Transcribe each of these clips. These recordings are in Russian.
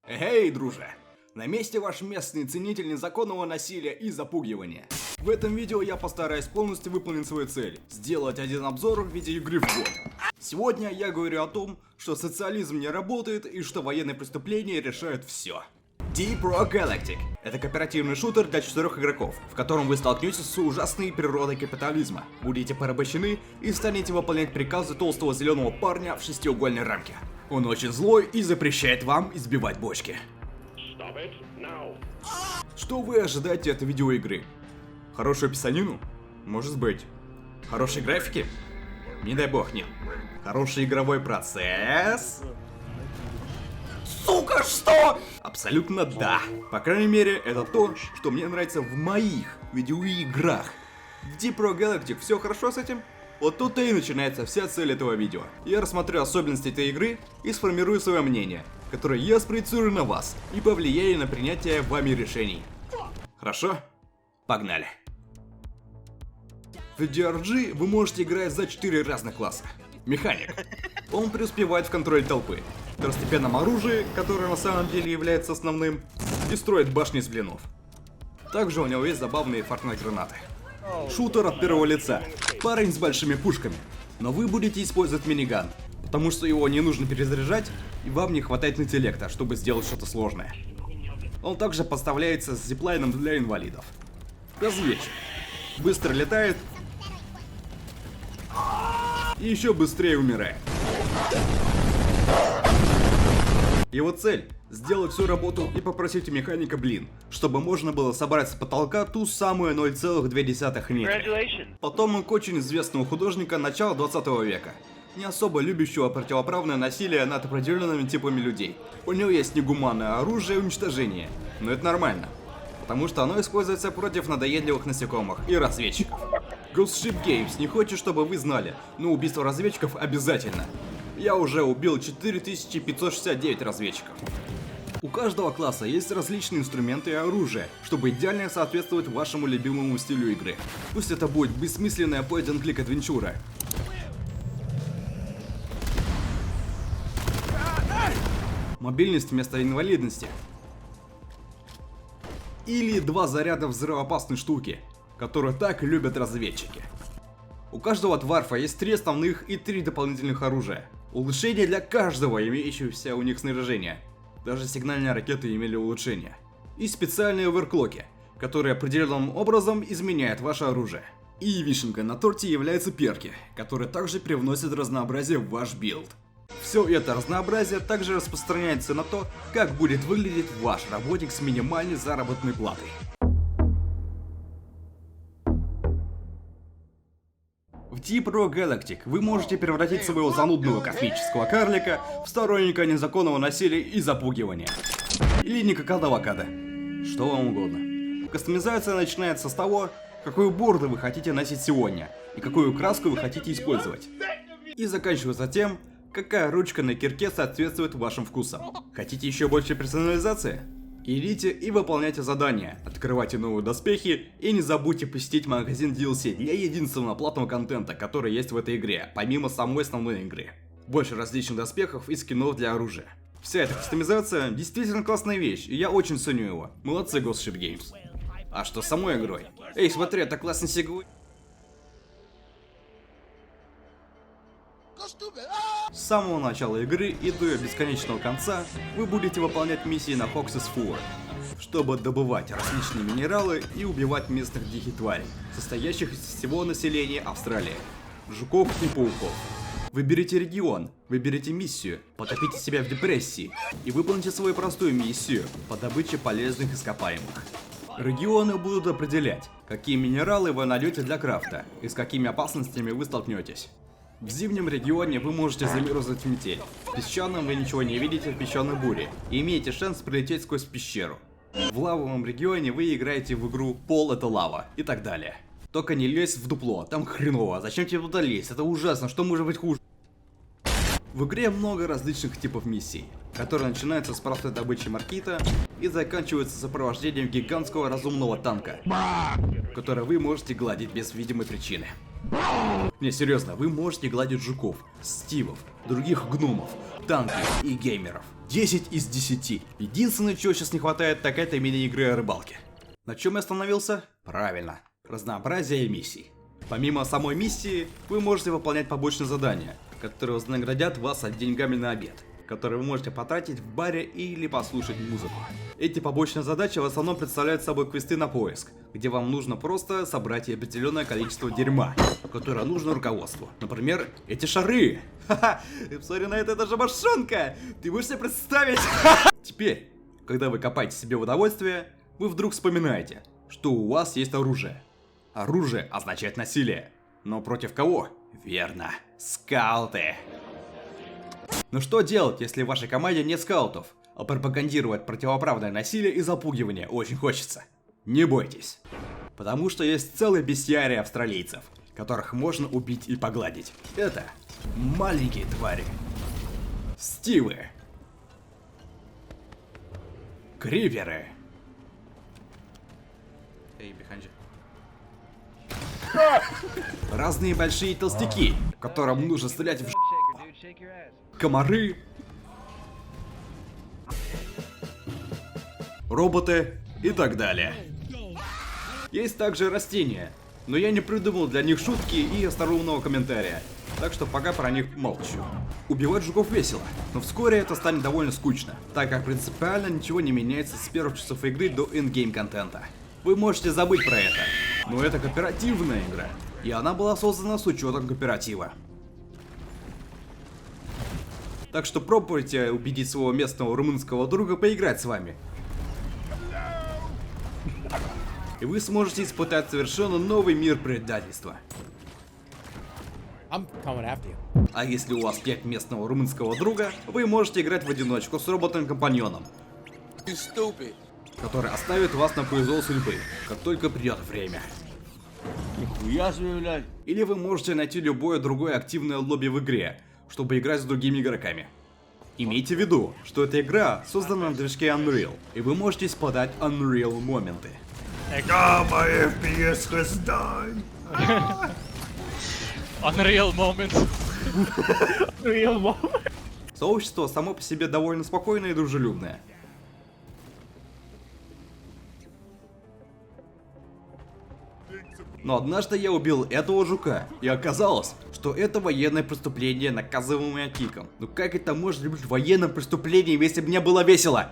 Эй, друже! На месте ваш местный ценитель незаконного насилия и запугивания. В этом видео я постараюсь полностью выполнить свою цель – сделать один обзор в виде игры в год. Сегодня я говорю о том, что социализм не работает и что военные преступления решают все. Deep Rock Galactic – это кооперативный шутер для 4 игроков, в котором вы столкнетесь с ужасной природой капитализма, будете порабощены и станете выполнять приказы толстого зеленого парня в шестиугольной рамке. Он очень злой и запрещает вам избивать бочки. Что вы ожидаете от видеоигры? Хорошую писанину? Может быть. Хорошие графики? Не дай бог, нет. Хороший игровой процесс? Сука, что? Абсолютно да. По крайней мере, это то, что мне нравится в моих видеоиграх. В Deep Rock Galactic все хорошо с этим? Вот тут-то и начинается вся цель этого видео. Я рассмотрю особенности этой игры и сформирую свое мнение, которое я спроецирую на вас и повлияю на принятие вами решений. Хорошо? Погнали. В DRG вы можете играть за 4 разных класса. Механик. Он преуспевает в контроле толпы, второстепенном оружии, которое на самом деле является основным, и строит башни из блинов. Также у него есть забавные фортнайт-гранаты. Шутер от первого лица. Парень с большими пушками. Но вы будете использовать миниган, потому что его не нужно перезаряжать, и вам не хватает интеллекта, чтобы сделать что-то сложное. Он также поставляется с зиплайном для инвалидов. Разведчик. Быстро летает и еще быстрее умирает. Его цель – сделать всю работу и попросить у механика блин, чтобы можно было собрать с потолка ту самую 0,2 метра. Потомок очень известного художника начала 20 века, не особо любящего противоправное насилие над определенными типами людей. У него есть негуманное оружие уничтожения, но это нормально, потому что оно используется против надоедливых насекомых и разведчиков. Ghost Ship Games не хочет, чтобы вы знали, но убийство разведчиков обязательно. Я уже убил 4569 разведчиков. У каждого класса есть различные инструменты и оружие, чтобы идеально соответствовать вашему любимому стилю игры. Пусть это будет бессмысленная point-and-click адвенчура. Мобильность вместо инвалидности. Или 2 заряда взрывоопасной штуки, которые так любят разведчики. У каждого дварфа есть 3 основных и 3 дополнительных оружия. Улучшения для каждого имеющегося у них снаряжения. Даже сигнальные ракеты имели улучшения. И специальные оверклоки, которые определенным образом изменяют ваше оружие. И вишенкой на торте являются перки, которые также привносят разнообразие в ваш билд. Все это разнообразие также распространяется на то, как будет выглядеть ваш работник с минимальной заработной платой. В Deep Rock Galactic вы можете превратить своего занудного космического карлика в сторонника незаконного насилия и запугивания. Или никакого када. Что вам угодно. Кастомизация начинается с того, какую борду вы хотите носить сегодня и какую краску вы хотите использовать. И заканчивается тем, какая ручка на кирке соответствует вашим вкусам. Хотите еще больше персонализации? Идите и выполняйте задания, открывайте новые доспехи и не забудьте посетить магазин DLC для единственного платного контента, который есть в этой игре, помимо самой основной игры. Больше различных доспехов и скинов для оружия. Вся эта кастомизация действительно классная вещь, и я очень ценю его. Молодцы, Ghost Ship Games. А что с самой игрой? Эй, смотри, это классный сегвей. С самого начала игры и до ее бесконечного конца вы будете выполнять миссии на Hox's Four, чтобы добывать различные минералы и убивать местных диких тварей, состоящих из всего населения Австралии, жуков и пауков. Выберите регион, выберите миссию, потопите себя в депрессии и выполните свою простую миссию по добыче полезных ископаемых. Регионы будут определять, какие минералы вы найдете для крафта и с какими опасностями вы столкнетесь. В зимнем регионе вы можете замерзнуть в метель. В песчаном вы ничего не видите в песчаной буре и имеете шанс пролететь сквозь пещеру. В лавовом регионе вы играете в игру «Пол — это лава» и так далее. Только не лезь в дупло, там хреново, зачем тебе туда лезть, это ужасно, что может быть хуже? В игре много различных типов миссий, которые начинаются с простой добычи маркита и заканчиваются сопровождением гигантского разумного танка, который вы можете гладить без видимой причины. Не, серьезно, вы можете гладить жуков, стивов, других гномов, танки и геймеров. 10 из 10. Единственное, чего сейчас не хватает, так это мини-игры о рыбалке. На чем я остановился? Правильно. Разнообразие миссий. Помимо самой миссии, вы можете выполнять побочные задания, которые вознаградят вас деньгами на обед, которые вы можете потратить в баре или послушать музыку. Эти побочные задачи в основном представляют собой квесты на поиск, где вам нужно просто собрать определенное количество дерьма, которое нужно руководству. Например, эти шары. Ха-ха, посмотри на это же мошонка! Ты можешь себе представить? Теперь, когда вы копаете себе в удовольствие, вы вдруг вспоминаете, что у вас есть оружие. Оружие означает насилие. Но против кого? Верно, скауты. Но что делать, если в вашей команде нет скаутов, а пропагандировать противоправное насилие и запугивание очень хочется? Не бойтесь, потому что есть целый бестиарий австралийцев, которых можно убить и погладить. Это маленькие твари. Стивы. Криперы. Разные большие толстяки, которым нужно стрелять в комары, роботы и так далее. Есть также растения, но я не придумал для них шутки и остроумного комментария, так что пока про них молчу. Убивать жуков весело, но вскоре это станет довольно скучно, так как принципиально ничего не меняется с первых часов игры до эндгейм контента. Вы можете забыть про это, но это кооперативная игра, и она была создана с учетом кооператива. Так что пробуйте убедить своего местного румынского друга поиграть с вами. И вы сможете испытать совершенно новый мир предательства. А если у вас нет местного румынского друга, вы можете играть в одиночку с роботом-компаньоном, который оставит вас на произвол судьбы, как только придет время. Нихуя себе, блядь. Или вы можете найти любое другое активное лобби в игре, чтобы играть с другими игроками. Имейте в виду, что эта игра создана на движке Unreal, и вы можете испытать Unreal моменты. My FPS has died. Unreal moment. Real moment. Сообщество само по себе довольно спокойное и дружелюбное. Но однажды я убил этого жука, и оказалось, что это военное преступление, наказываемое киком. Ну как это может быть военным преступлением, если бы мне было весело?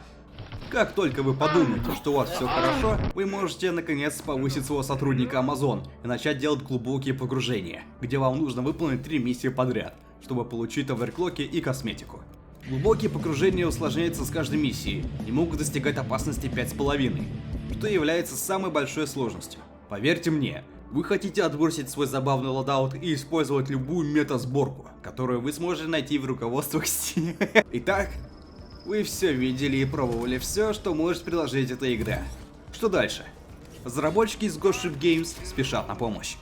Как только вы подумаете, что у вас все хорошо, вы можете наконец повысить своего сотрудника Amazon и начать делать глубокие погружения, где вам нужно выполнить 3 миссии подряд, чтобы получить оверклоки и косметику. Глубокие погружения усложняются с каждой миссией и могут достигать опасности 5,5, что является самой большой сложностью. Поверьте мне, вы хотите отбросить свой забавный лодаут и использовать любую мета-сборку, которую вы сможете найти в руководствах Steam. Итак, вы все видели и пробовали все, что может предложить эта игра. Что дальше? Разработчики из Ghost Ship Games спешат на помощь.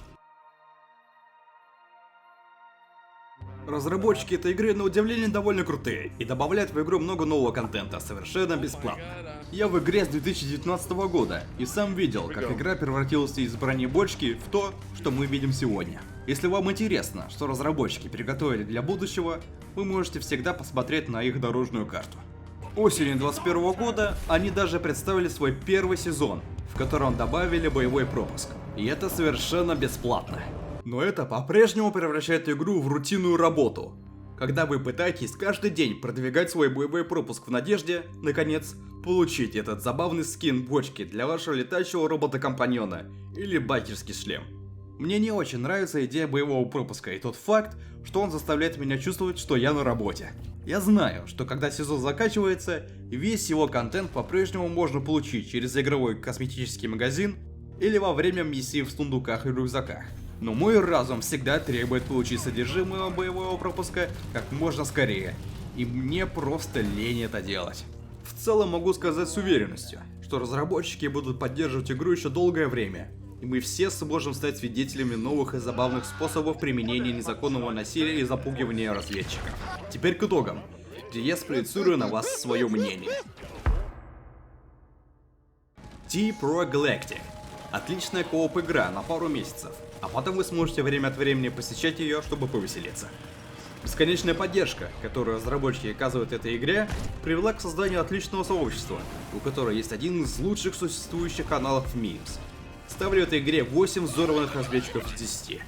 Разработчики этой игры на удивление довольно крутые и добавляют в игру много нового контента совершенно бесплатно. Я в игре с 2019 года и сам видел, как игра превратилась из бронебочки в то, что мы видим сегодня. Если вам интересно, что разработчики приготовили для будущего, вы можете всегда посмотреть на их дорожную карту. Осенью 2021 года они даже представили свой первый сезон, в котором добавили боевой пропуск. И это совершенно бесплатно. Но это по-прежнему превращает игру в рутинную работу, когда вы пытаетесь каждый день продвигать свой боевой пропуск в надежде, наконец, получить этот забавный скин бочки для вашего летающего робота-компаньона или байкерский шлем. Мне не очень нравится идея боевого пропуска и тот факт, что он заставляет меня чувствовать, что я на работе. Я знаю, что когда сезон заканчивается, весь его контент по-прежнему можно получить через игровой косметический магазин или во время миссий в сундуках и рюкзаках. Но мой разум всегда требует получить содержимое боевого пропуска как можно скорее, и мне просто лень это делать. В целом могу сказать с уверенностью, что разработчики будут поддерживать игру еще долгое время, и мы все сможем стать свидетелями новых и забавных способов применения незаконного насилия и запугивания разведчиков. Теперь к итогам, где я спроецирую на вас свое мнение. T-Pro Galactic. Отличная кооп игра на пару месяцев, а потом вы сможете время от времени посещать ее, чтобы повеселиться. Бесконечная поддержка, которую разработчики оказывают этой игре, привела к созданию отличного сообщества, у которого есть один из лучших существующих каналов мемс. Ставлю этой игре 8 взорванных разведчиков из 10.